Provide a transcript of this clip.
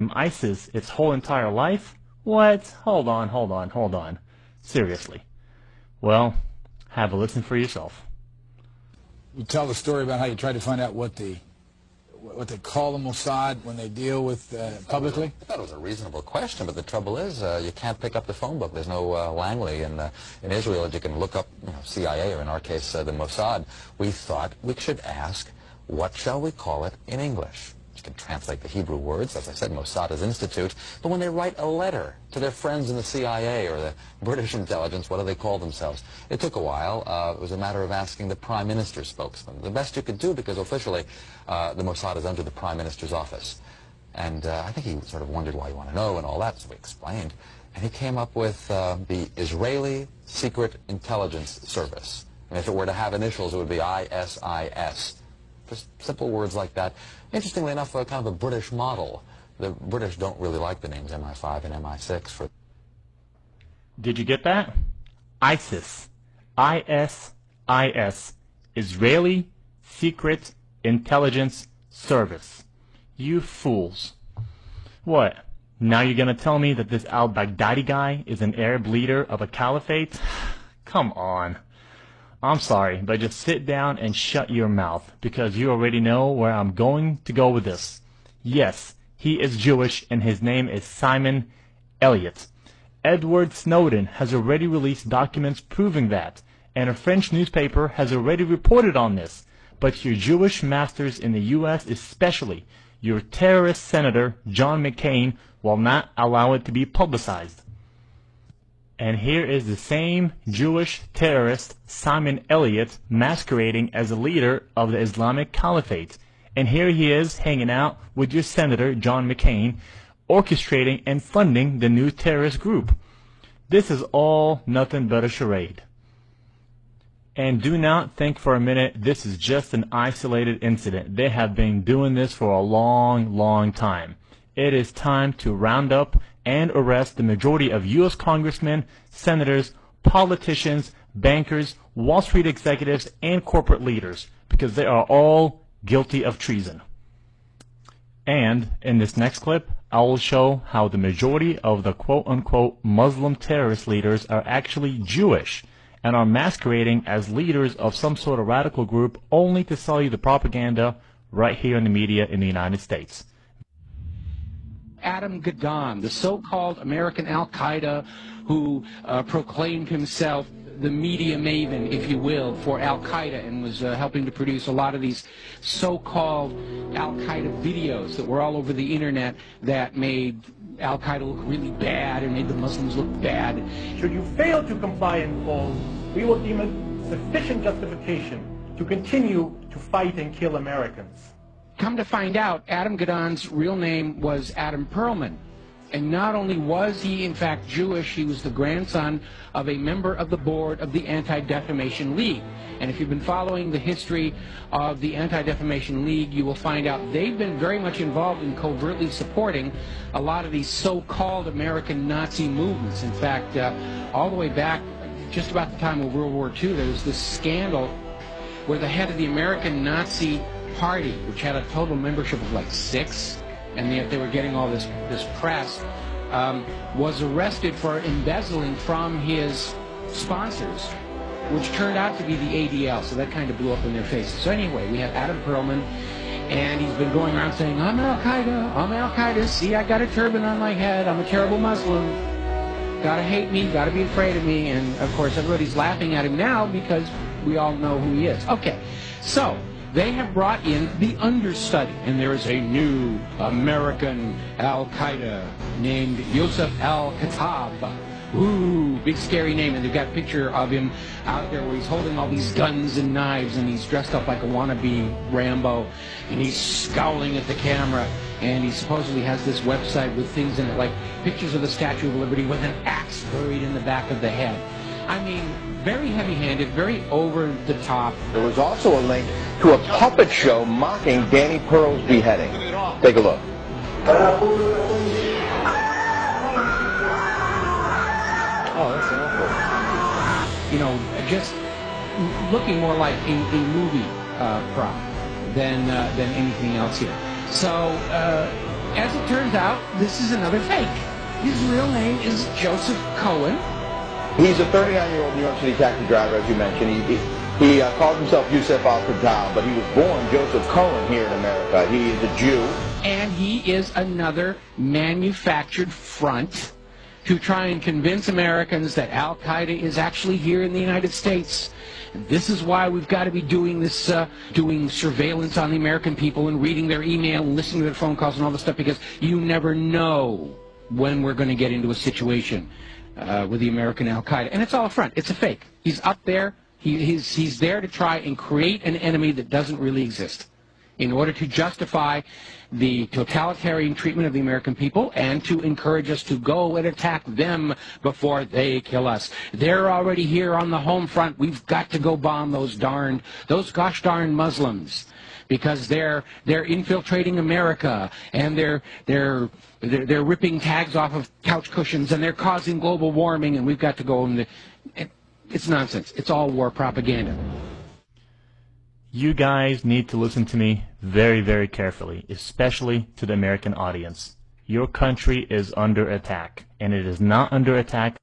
ISIS its whole entire life? What? Hold on, hold on, hold on. Seriously. Well, have a listen for yourself. You tell the story about how you tried to find out what they call the Mossad when they deal with publicly? I thought it was a reasonable question, but the trouble is you can't pick up the phone book. There's no Langley in Israel that you can look up, CIA, or in our case, the Mossad. We thought we should ask, what shall we call it in English? You can translate the Hebrew words, as I said, Mossad is institute, but when they write a letter to their friends in the CIA or the British intelligence, what do they call themselves? It took a while. It was a matter of asking the Prime Minister's spokesman. The best you could do, because officially the Mossad is under the Prime Minister's office. And I think he sort of wondered why you want to know and all that, so we explained. And he came up with the Israeli Secret Intelligence Service. And if it were to have initials, it would be ISIS. Just simple words like that. Interestingly enough, kind of a British model. The British don't really like the names MI5 and MI6 for... Did you get that? ISIS. ISIS. Israeli Secret Intelligence Service. You fools. What? Now you're gonna tell me that this al-Baghdadi guy is an Arab leader of a caliphate? Come on. I'm sorry, but just sit down and shut your mouth, because you already know where I'm going to go with this. Yes, he is Jewish, and his name is Simon Elliott. Edward Snowden has already released documents proving that, and a French newspaper has already reported on this. But your Jewish masters in the U.S., especially your terrorist senator, John McCain, will not allow it to be publicized. And here is the same Jewish terrorist, Simon Elliott, masquerading as a leader of the Islamic Caliphate. And here he is hanging out with your Senator, John McCain, orchestrating and funding the new terrorist group. This is all nothing but a charade. And do not think for a minute this is just an isolated incident. They have been doing this for a long, long time. It is time to round up and arrest the majority of U.S. congressmen, senators, politicians, bankers, Wall Street executives, and corporate leaders, because they are all guilty of treason. And in this next clip, I will show how the majority of the quote-unquote Muslim terrorist leaders are actually Jewish and are masquerading as leaders of some sort of radical group only to sell you the propaganda right here in the media in the United States. Adam Gadon, the so-called American al-Qaeda who proclaimed himself the media maven, if you will, for al-Qaeda, and was helping to produce a lot of these so-called al-Qaeda videos that were all over the internet that made al-Qaeda look really bad and made the Muslims look bad. Should you fail to comply in full, we will deem it sufficient justification to continue to fight and kill Americans. Come to find out, Adam Gadon's real name was Adam Perlman. And not only was he, in fact, Jewish, he was the grandson of a member of the board of the Anti-Defamation League. And if you've been following the history of the Anti-Defamation League, you will find out they've been very much involved in covertly supporting a lot of these so-called American Nazi movements. In fact, all the way back, just about the time of World War II, there was this scandal where the head of the American Nazi Party, which had a total membership of like 6, and yet they were getting all this press, was arrested for embezzling from his sponsors, which turned out to be the ADL, so that kind of blew up in their faces. So anyway, we have Adam Perlman, and he's been going around saying, I'm Al-Qaeda, I'm Al-Qaeda, see, I got a turban on my head, I'm a terrible Muslim, gotta hate me, gotta be afraid of me, and of course everybody's laughing at him now because we all know who he is. Okay, so they have brought in the understudy, and there is a new American al-Qaeda named Yosef al-Khattab. Ooh, big scary name, and they've got a picture of him out there where he's holding all these guns and knives, and he's dressed up like a wannabe Rambo, and he's scowling at the camera, and he supposedly has this website with things in it, like pictures of the Statue of Liberty with an axe buried in the back of the head. I mean, very heavy-handed, very over-the-top. There was also a link to a puppet show mocking Danny Pearl's beheading. Take a look. Oh, that's awful. You know, just looking more like a movie prop than anything else here. So, as it turns out this is another fake. His real name is Joseph Cohen. He's a 39-year-old New York City taxi driver, as you mentioned. He calls himself Yusef al-Qadal, but he was born Joseph Cohen here in America. He is a Jew. And he is another manufactured front to try and convince Americans that Al-Qaeda is actually here in the United States. And this is why we've got to be doing this, doing surveillance on the American people and reading their email and listening to their phone calls and all this stuff, because you never know when we're going to get into a situation with the American Al-Qaeda. And it's all a front. It's a fake. He's up there. He's there to try and create an enemy that doesn't really exist in order to justify the totalitarian treatment of the American people and to encourage us to go and attack them before they kill us. They're already here on the home front. We've got to go bomb those gosh darn Muslims, because they're infiltrating America, and they're ripping tags off of couch cushions, and they're causing global warming, and we've got to go and it's nonsense. It's all war propaganda. You guys need to listen to me very, very carefully, especially to the American audience. Your country is under attack, and it is not under attack